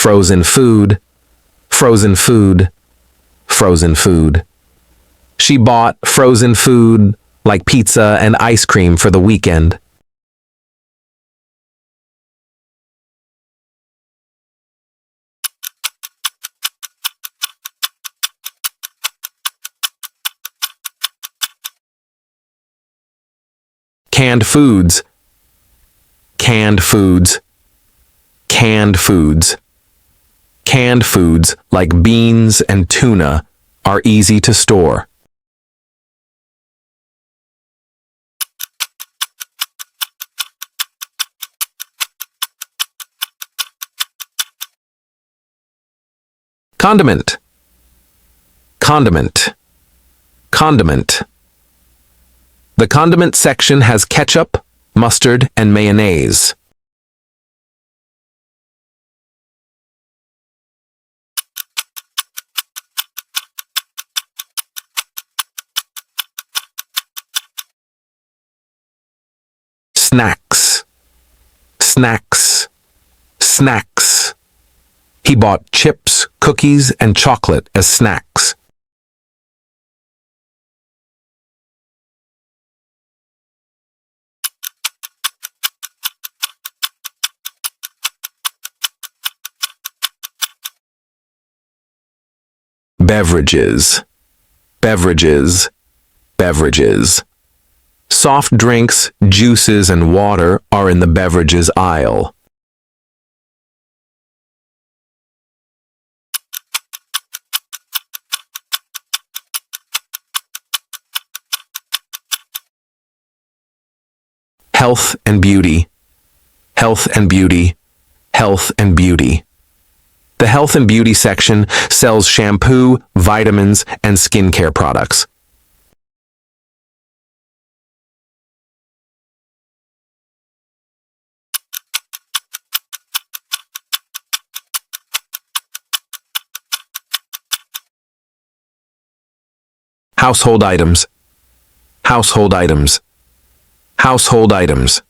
frozen food, frozen food, frozen food. She bought frozen food like pizza and ice cream for the weekend. Canned foods, canned foods, canned foods. Canned foods like beans and tuna are easy to store. Condiment, condiment, condiment. The condiment section has ketchup, mustard, and mayonnaise. Snacks, snacks, snacks. He bought chips, cookies, and chocolate as snacks. Beverages, beverages, beverages. Soft drinks, juices, and water are in the beverages aisle. Health and beauty, health and beauty, health and beauty. The health and beauty section sells shampoo, vitamins, and skincare products. Household items, household items, household items.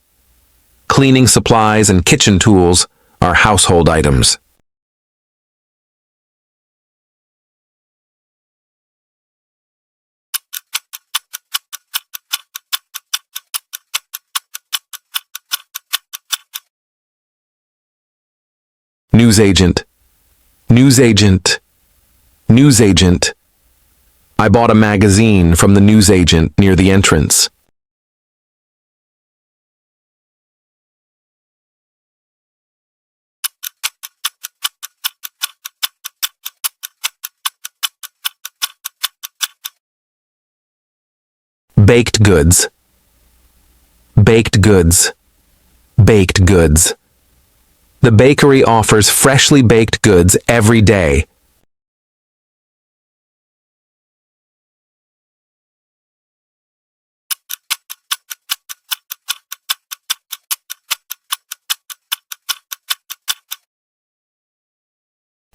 Cleaning supplies and kitchen tools are household items. Newsagent, newsagent, newsagent. I bought a magazine from the newsagent near the entrance. Baked goods, baked goods, baked goods. The bakery offers freshly baked goods every day.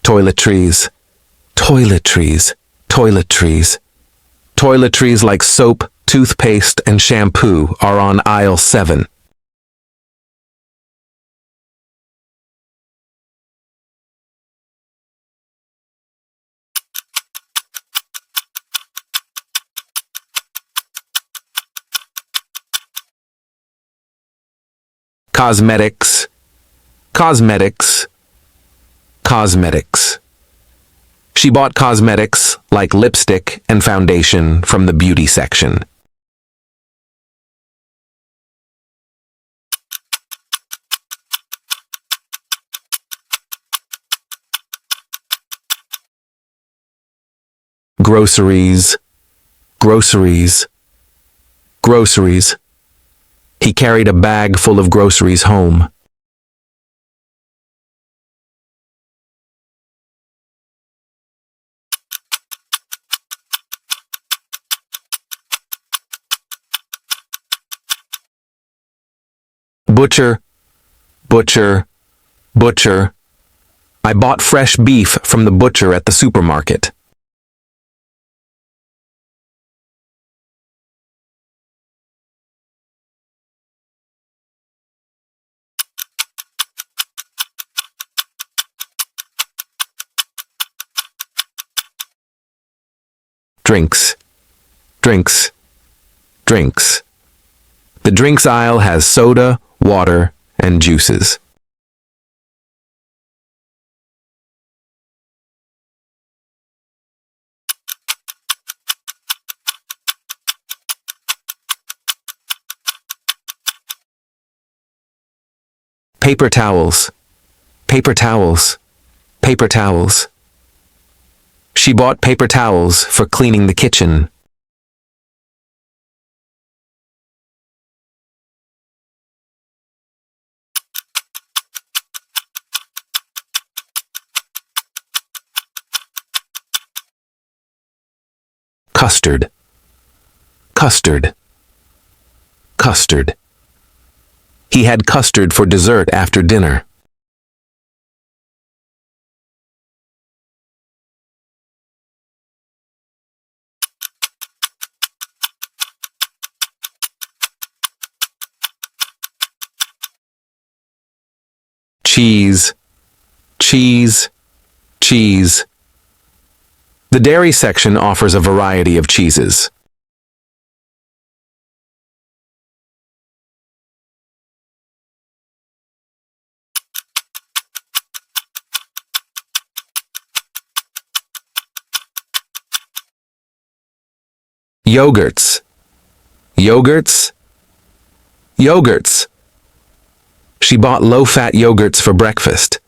Toiletries, toiletries, toiletries. Toiletries like soap, toothpaste, and shampoo are on aisle 7. Cosmetics, cosmetics, cosmetics. She bought cosmetics like lipstick and foundation from the beauty section. Groceries, groceries, groceries. He carried a bag full of groceries home. Butcher, butcher, butcher. I bought fresh beef from the butcher at the supermarket. Drinks, drinks, drinks. The drinks aisle has soda, water, and juices. Paper towels, paper towels, paper towels. She bought paper towels for cleaning the kitchen. Custard, custard, custard. He had custard for dessert after dinner. Cheese, cheese, cheese. The dairy section offers a variety of cheeses. Yogurts, yogurts, yogurts. She bought low-fat yogurts for breakfast.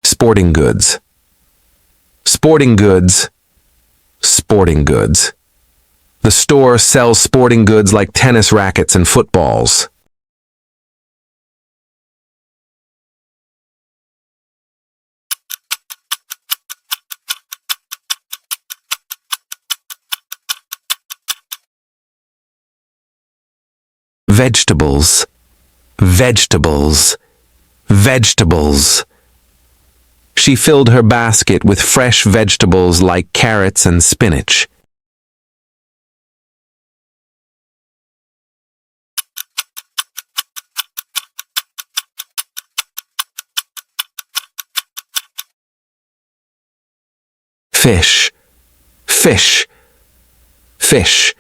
Sporting goods, sporting goods, sporting goods. The store sells sporting goods like tennis rackets and footballs. Vegetables, vegetables, vegetables. She filled her basket with fresh vegetables like carrots and spinach. Fish, fish, fish.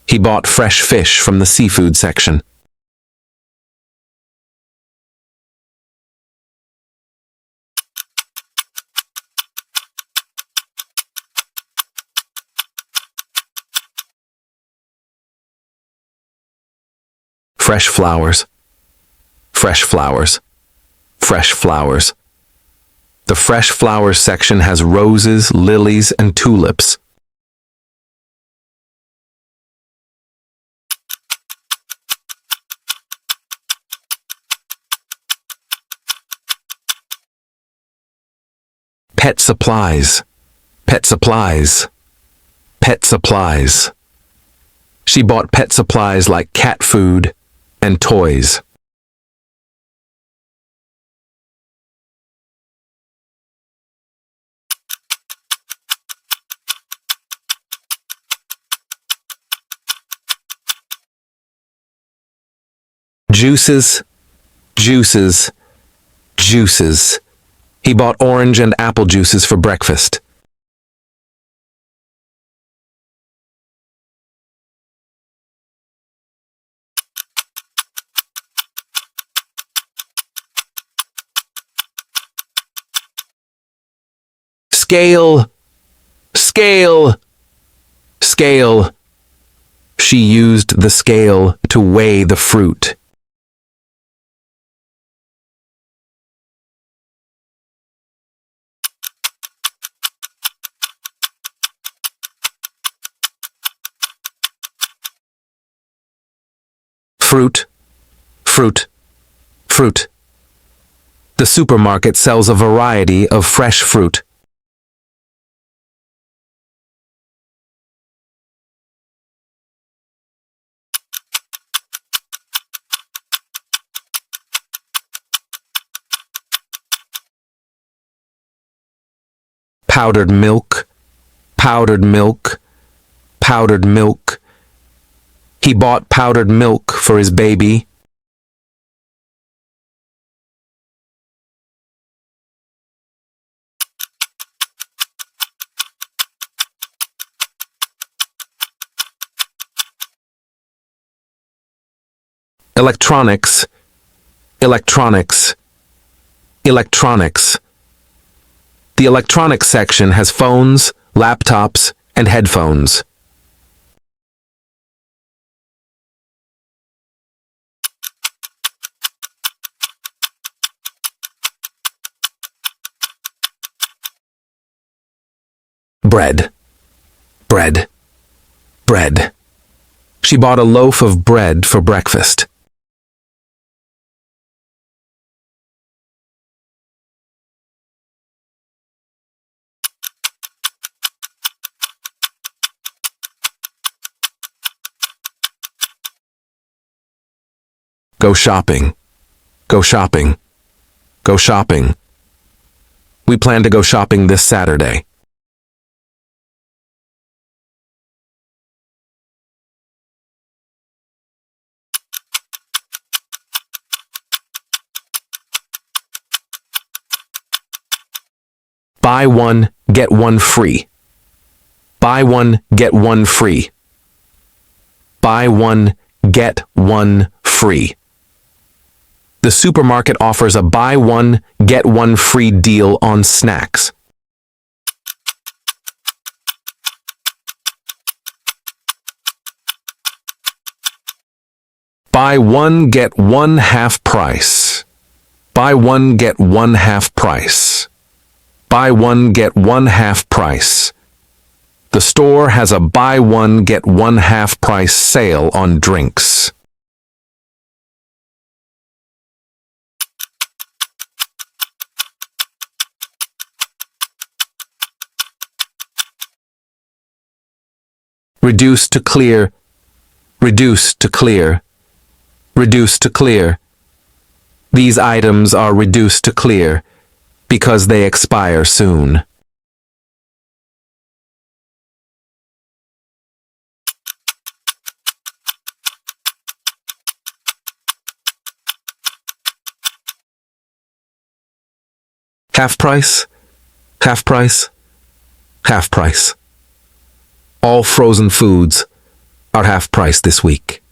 He bought fresh fish from the seafood section. Fresh flowers, fresh flowers, fresh flowers. The fresh flowers section has roses, lilies, and tulips. Pet supplies, pet supplies, pet supplies. She bought pet supplies like cat food and toys. Juices, juices, juices. He bought orange and apple juices for breakfast. Scale, scale, scale. She used the scale to weigh the fruit. Fruit, fruit, fruit. The supermarket sells a variety of fresh fruit. Powdered milk, powdered milk, powdered milk. He bought powdered milk for his baby. Electronics, electronics, electronics. The electronics section has phones, laptops, and headphones. Bread, bread, bread. She bought a loaf of bread for breakfast. Go shopping, go shopping, go shopping. We plan to go shopping this Saturday. Buy one, get one free. Buy one, get one free. Buy one, get one free. The supermarket offers a buy one, get one free deal on snacks. Buy one, get one half price. Buy one, get one half price. Buy one, get one half price. The store has a buy one, get one half price sale on drinks. Reduce to clear, reduce to clear, reduce to clear. These items are reduced to clear because they expire soon. Half price, half price, half price. All frozen foods are half price this week.